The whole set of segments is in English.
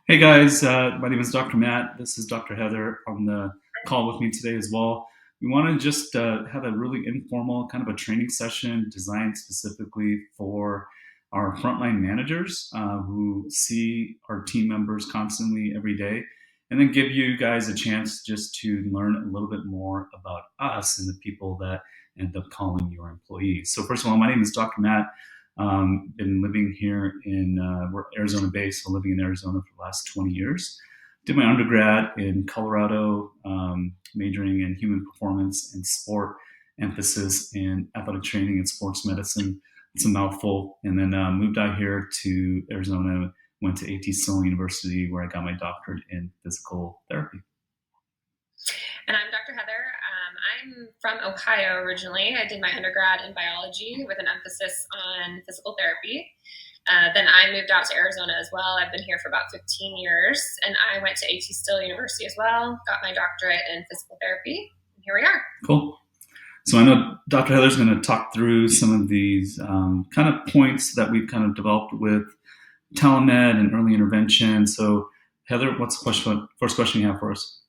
Hey guys, my name is Dr. Matt. This is Dr. Heather on the call with me today as well. We want to just have a really informal kind of a training session designed specifically for our frontline managers who see our team members constantly every day, and then give you guys a chance just to learn a little bit more about us and the people that end up calling your employees. So, first of all, my name is Dr. Matt. Been living here we're Arizona based, so living in Arizona for the last 20 years. Did my undergrad in Colorado, majoring in human performance and sport, emphasis in athletic training and sports medicine. It's a mouthful. And then moved out here to Arizona, went to AT Stone University where I got my doctorate in physical therapy. And I'm Dr. Heather. I'm from Ohio originally. I did my undergrad in biology with an emphasis on physical therapy. Then I moved out to Arizona as well. I've been here for about 15 years, and I went to AT Still University as well, got my doctorate in physical therapy, and here we are. Cool. So I know Dr. Heather's going to talk through some of these kind of points that we've kind of developed with telemed and early intervention. So Heather, what's the first question you have for us?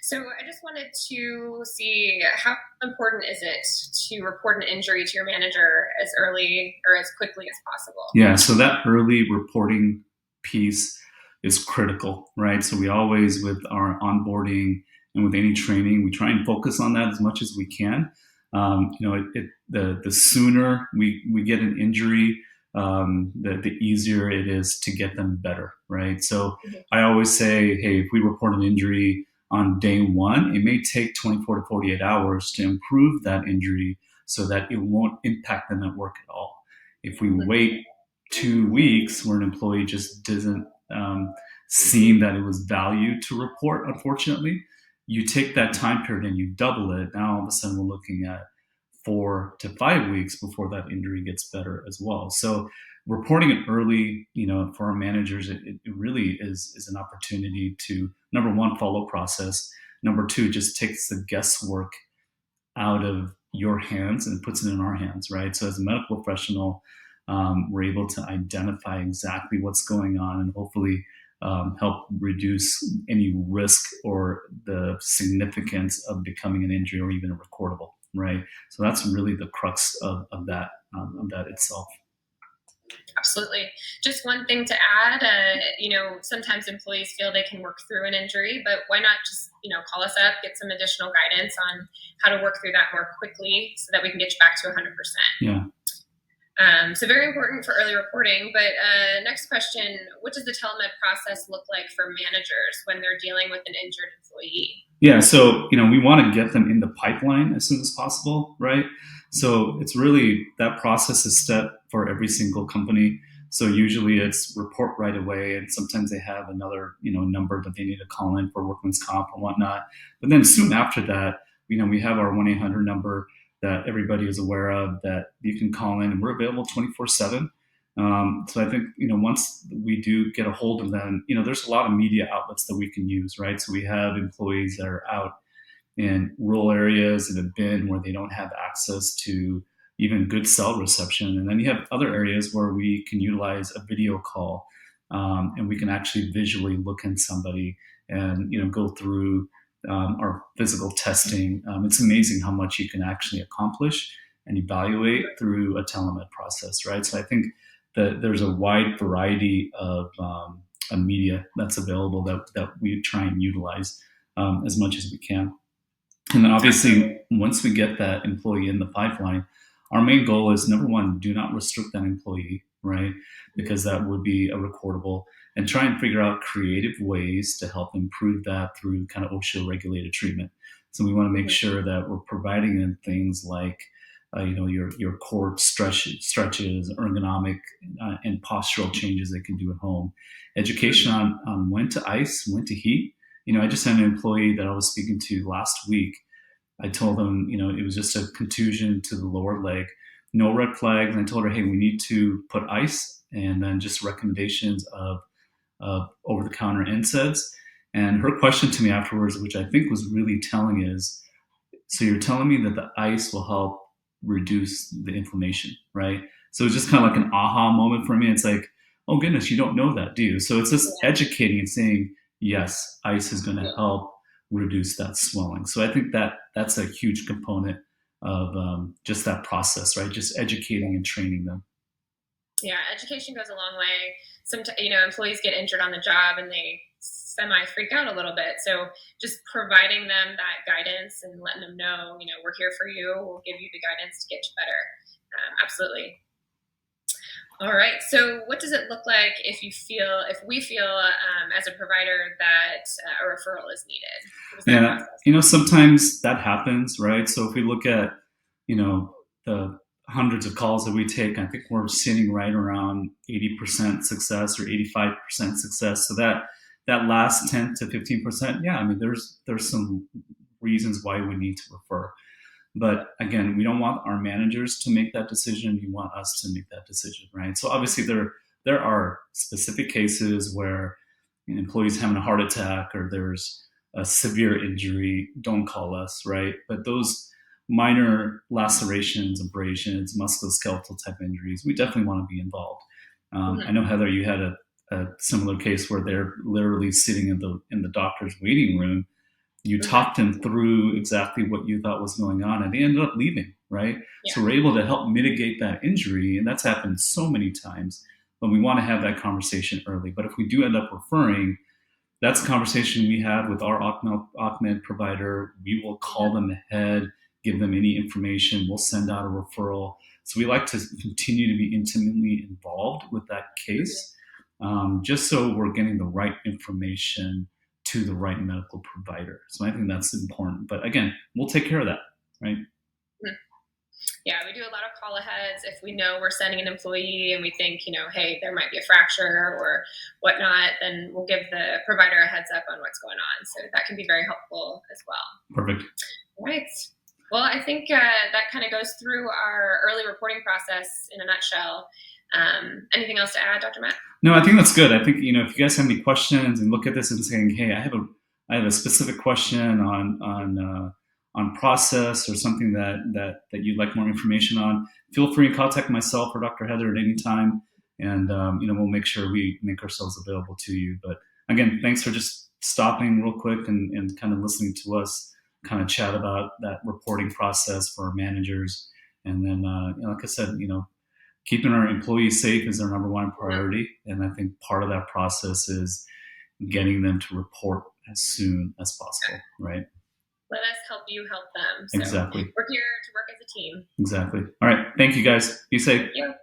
So I just wanted to see how important is it to report an injury to your manager as early or as quickly as possible? Yeah, so that early reporting piece is critical, right? So we always, with our onboarding and with any training, we try and focus on that as much as we can. The sooner we get an injury, the easier it is to get them better, right? So I always say, hey, if we report an injury on day one, it may take 24 to 48 hours to improve that injury so that it won't impact them at work at all. If we wait 2 weeks where an employee just doesn't seem that it was valued to report, unfortunately, you take that time period and you double it. Now all of a sudden we're looking at 4 to 5 weeks before that injury gets better as well. So reporting it early, for our managers, it really is an opportunity to, number one, follow process. Number two, just takes the guesswork out of your hands and puts it in our hands, right? So as a medical professional, we're able to identify exactly what's going on and hopefully help reduce any risk or the significance of becoming an injury or even a recordable, right? So that's really the crux of that itself. Absolutely. Just one thing to add, sometimes employees feel they can work through an injury, but why not just, call us up, get some additional guidance on how to work through that more quickly so that we can get you back to 100%. Yeah. So very important for early reporting. But next question, what does the telemed process look like for managers when they're dealing with an injured employee? Yeah, so we want to get them in the pipeline as soon as possible, right? So it's really, that process is set for every single company. So usually it's report right away, and sometimes they have another number that they need to call in for workman's comp or whatnot. But then soon after that, we have our 1-800 number that everybody is aware of that you can call in, and we're available 24/7. So I think once we do get a hold of them, there's a lot of media outlets that we can use, right? So we have employees that are out in rural areas that have been where they don't have access to even good cell reception, and then you have other areas where we can utilize a video call, and we can actually visually look in somebody and go through our physical testing. It's amazing how much you can actually accomplish and evaluate through a telemed process, right? So I think that there's a wide variety of media that's available that we try and utilize as much as we can. And then obviously, once we get that employee in the pipeline, our main goal is, number one, do not restrict that employee, right? Because that would be a recordable, and try and figure out creative ways to help improve that through kind of OSHA regulated treatment. So we want to make sure that we're providing them things like your core stretches, ergonomic and postural changes they can do at home. Education on when to ice, when to heat. I just had an employee that I was speaking to last week. I told them, it was just a contusion to the lower leg, no red flags. And I told her, hey, we need to put ice, and then just recommendations of over-the-counter NSAIDs. And her question to me afterwards, which I think was really telling, is, so you're telling me that the ice will help reduce the inflammation, right? So it's just kind of like an aha moment for me. It's like, oh goodness, you don't know that, do you? So it's just Yeah. educating and saying, yes, ice is going to help reduce that swelling. So I think that that's a huge component of just that process, right? Just educating and training them. Yeah, education goes a long way. Sometimes, employees get injured on the job and they semi freak out a little bit. So just providing them that guidance and letting them know, we're here for you. We'll give you the guidance to get you better. Absolutely. All right. So, what does it look like if we feel as a provider that a referral is needed? What does that Yeah, process? sometimes that happens, right? So if we look at, the hundreds of calls that we take, I think we're sitting right around 80% success or 85% success. So that last 10 to 15%, yeah, I mean, there's some reasons why we need to refer. But again, we don't want our managers to make that decision. We want us to make that decision, right? So obviously there are specific cases where an employee's having a heart attack or there's a severe injury. Don't call us, right? But those minor lacerations, abrasions, musculoskeletal type injuries, we definitely want to be involved. I know Heather, you had a similar case where they're literally sitting in the doctor's waiting room. You talked them through exactly what you thought was going on, and they ended up leaving, right? Yeah. So we're able to help mitigate that injury, and that's happened so many times. But we want to have that conversation early. But if we do end up referring, that's a conversation we have with our Ocmed provider. We will call them ahead, give them any information. We'll send out a referral. So we like to continue to be intimately involved with that case, just so we're getting the right information to the right medical provider. So I think that's important. But again, we'll take care of that, right? Yeah, we do a lot of call aheads. If we know we're sending an employee and we think, hey, there might be a fracture or whatnot, then we'll give the provider a heads up on what's going on. So that can be very helpful as well. Perfect. Right. Well, I think that kind of goes through our early reporting process in a nutshell. Anything else to add, Dr. Matt? No, I think that's good. I think, if you guys have any questions and look at this and saying, hey, I have a specific question on process or something that you'd like more information on, feel free to contact myself or Dr. Heather at any time. And, we'll make sure we make ourselves available to you. But again, thanks for just stopping real quick and kind of listening to us kind of chat about that reporting process for our managers. And then, like I said, keeping our employees safe is our number one priority. And I think part of that process is getting them to report as soon as possible, right? Let us help you help them. So exactly. We're here to work as a team. Exactly. All right. Thank you, guys. Be safe. Thank you.